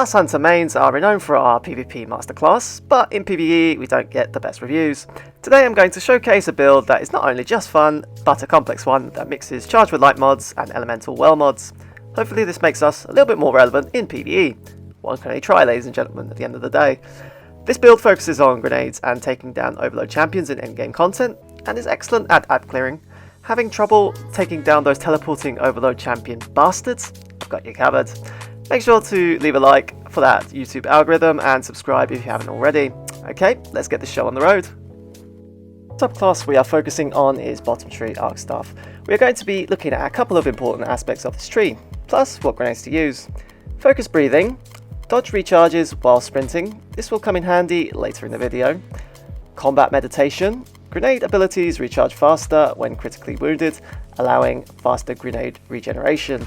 Us Hunter mains are renowned for our PvP masterclass, but in PvE we don't get the best reviews. Today I'm going to showcase a build that is not only just fun, but a complex one that mixes Charge with Light mods and Elemental Well mods. Hopefully this makes us a little bit more relevant in PvE. One can only try, ladies and gentlemen, at the end of the day. This build focuses on grenades and taking down Overload champions in endgame content, and is excellent at ad clearing. Having trouble taking down those teleporting Overload champion bastards? I've got you covered. Make sure to leave a like for that YouTube algorithm and subscribe if you haven't already. Okay, let's get the show on the road. Subclass we are focusing on is Bottom Tree Arcstaff. We are going to be looking at a couple of important aspects of this tree, plus what grenades to use. Focus breathing, dodge recharges while sprinting, this will come in handy later in the video. Combat meditation, grenade abilities recharge faster when critically wounded, allowing faster grenade regeneration.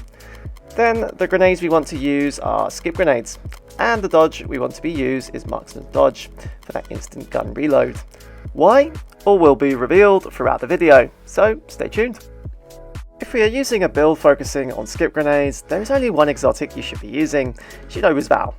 Then the grenades we want to use are skip grenades, and the dodge we want to be used is marksman dodge for that instant gun reload. Why? All will be revealed throughout the video, so stay tuned. If we are using a build focusing on skip grenades, there is only one exotic you should be using, Shinobu's Vow.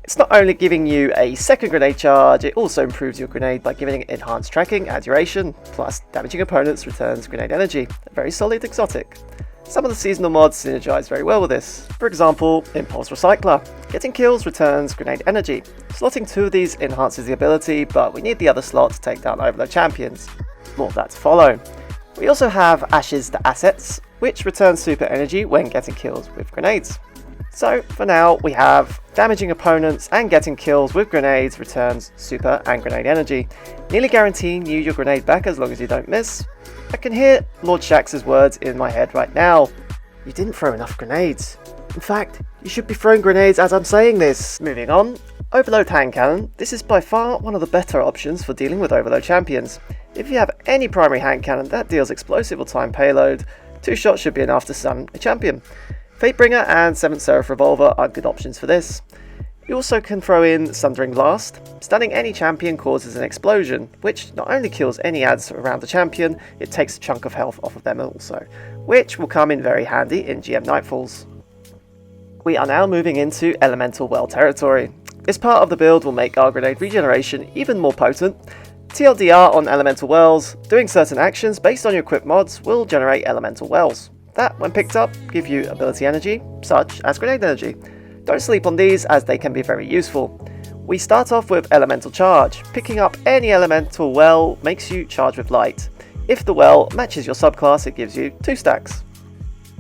It's not only giving you a second grenade charge, it also improves your grenade by giving it enhanced tracking and duration, plus damaging opponents returns grenade energy, a very solid exotic. Some of the seasonal mods synergize very well with this. For example, Impulse Recycler. Getting kills returns grenade energy. Slotting two of these enhances the ability, but we need the other slot to take down Overload champions. More of that to follow. We also have Ashes to Assets, which returns super energy when getting kills with grenades. So for now we have damaging opponents and getting kills with grenades returns super and grenade energy, nearly guaranteeing you your grenade back as long as you don't miss. I can hear Lord Shax's words in my head right now. You didn't throw enough grenades. In fact, you should be throwing grenades as I'm saying this. Moving on, Overload Hand Cannon. This is by far one of the better options for dealing with Overload champions. If you have any primary hand cannon that deals explosive or time payload, 2 shots should be enough to stun a champion. Fatebringer and 7th Seraph Revolver are good options for this. You also can throw in Sundering Blast. Stunning any champion causes an explosion, which not only kills any adds around the champion, it takes a chunk of health off of them also, which will come in very handy in GM Nightfalls. We are now moving into Elemental Well territory. This part of the build will make our grenade regeneration even more potent. TLDR on Elemental Wells, doing certain actions based on your equipped mods will generate Elemental Wells. That, when picked up, give you ability energy, such as grenade energy. Don't sleep on these as they can be very useful. We start off with Elemental Charge. Picking up any Elemental Well makes you charge with light. If the well matches your subclass, it gives you 2 stacks.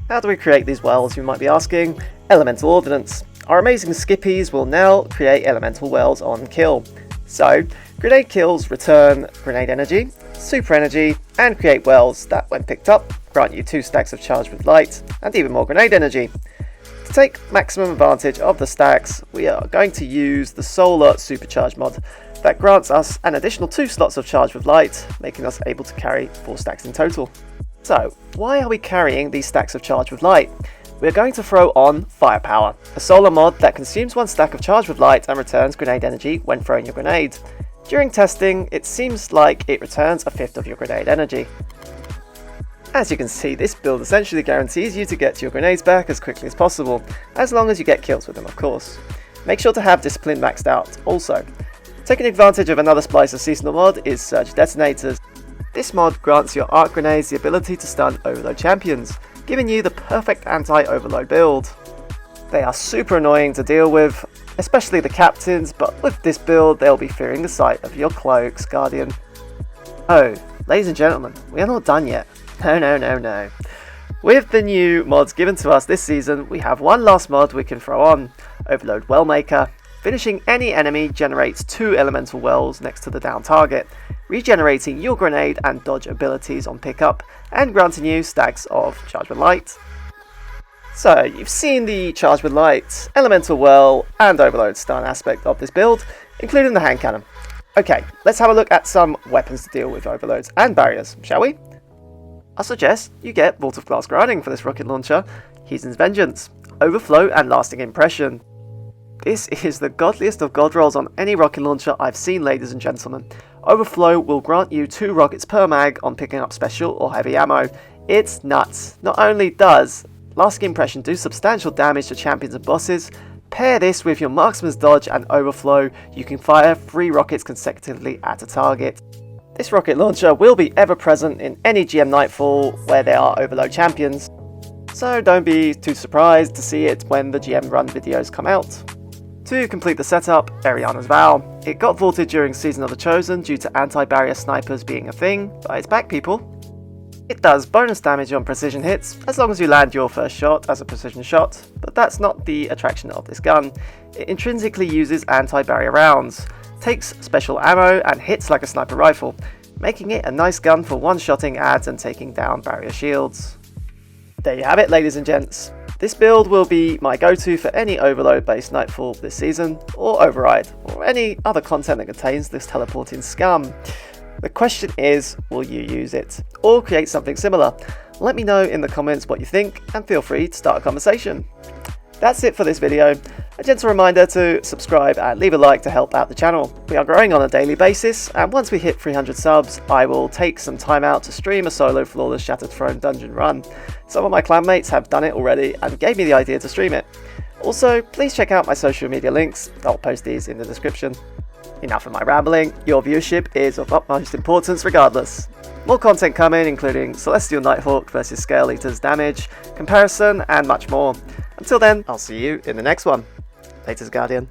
How do we create these wells, you might be asking? Elemental Ordnance. Our amazing skippies will now create Elemental Wells on kill. So, grenade kills return grenade energy, super energy, and create wells that, when picked up, grant you 2 stacks of charge with light, and even more grenade energy. To take maximum advantage of the stacks, we are going to use the Solar Supercharge mod that grants us an additional 2 slots of charge with light, making us able to carry 4 stacks in total. So, why are we carrying these stacks of charge with light? We are going to throw on Firepower, a solar mod that consumes 1 stack of charge with light and returns grenade energy when throwing your grenade. During testing, it seems like it returns 1/5 of your grenade energy. As you can see, this build essentially guarantees you to get your grenades back as quickly as possible, as long as you get kills with them of course. Make sure to have Discipline maxed out also. Taking advantage of another Splicer seasonal mod is Surge Detonators. This mod grants your arc grenades the ability to stun Overload champions, giving you the perfect anti-overload build. They are super annoying to deal with, especially the captains, but with this build they'll be fearing the sight of your cloaks, Guardian. Oh, ladies and gentlemen, we are not done yet. No. With the new mods given to us this season, we have one last mod we can throw on, Overload Wellmaker. Finishing any enemy generates 2 elemental wells next to the down target, regenerating your grenade and dodge abilities on pickup, and granting you stacks of charge with light. So, you've seen the charge with light, elemental well, and overload stun aspect of this build, including the hand cannon. Okay, let's have a look at some weapons to deal with overloads and barriers, shall we? I suggest you get Vault of Glass Grinding for this rocket launcher, Heathen's Vengeance, Overflow and Lasting Impression. This is the godliest of god rolls on any rocket launcher I've seen, ladies and gentlemen. Overflow will grant you 2 rockets per mag on picking up special or heavy ammo. It's nuts. Not only does Lasting Impression do substantial damage to champions and bosses, Pair this with your marksman's dodge and overflow, you can fire 3 rockets consecutively at a target. This rocket launcher will be ever present in any GM Nightfall where there are overload champions, so don't be too surprised to see it when the GM run videos come out. To complete the setup, Eriana's Vow. It got vaulted during Season of the Chosen due to anti-barrier snipers being a thing, but it's back, people. It does bonus damage on precision hits, as long as you land your first shot as a precision shot, but that's not the attraction of this gun. It intrinsically uses anti-barrier rounds, takes special ammo and hits like a sniper rifle, making it a nice gun for one-shotting ads and taking down barrier shields. There you have it, ladies and gents. This build will be my go-to for any overload-based Nightfall this season, or Override, or any other content that contains this teleporting scum. The question is, will you use it, or create something similar? Let me know in the comments what you think, and feel free to start a conversation. That's it for this video. A gentle reminder to subscribe and leave a like to help out the channel. We are growing on a daily basis, and once we hit 300 subs, I will take some time out to stream a solo Flawless Shattered Throne dungeon run. Some of my clanmates have done it already and gave me the idea to stream it. Also, please check out my social media links, I'll post these in the description. Enough of my rambling, your viewership is of utmost importance regardless. More content coming, including Celestial Nighthawk vs Scale Eater's damage, comparison, and much more. Until then, I'll see you in the next one. Laters, Guardian.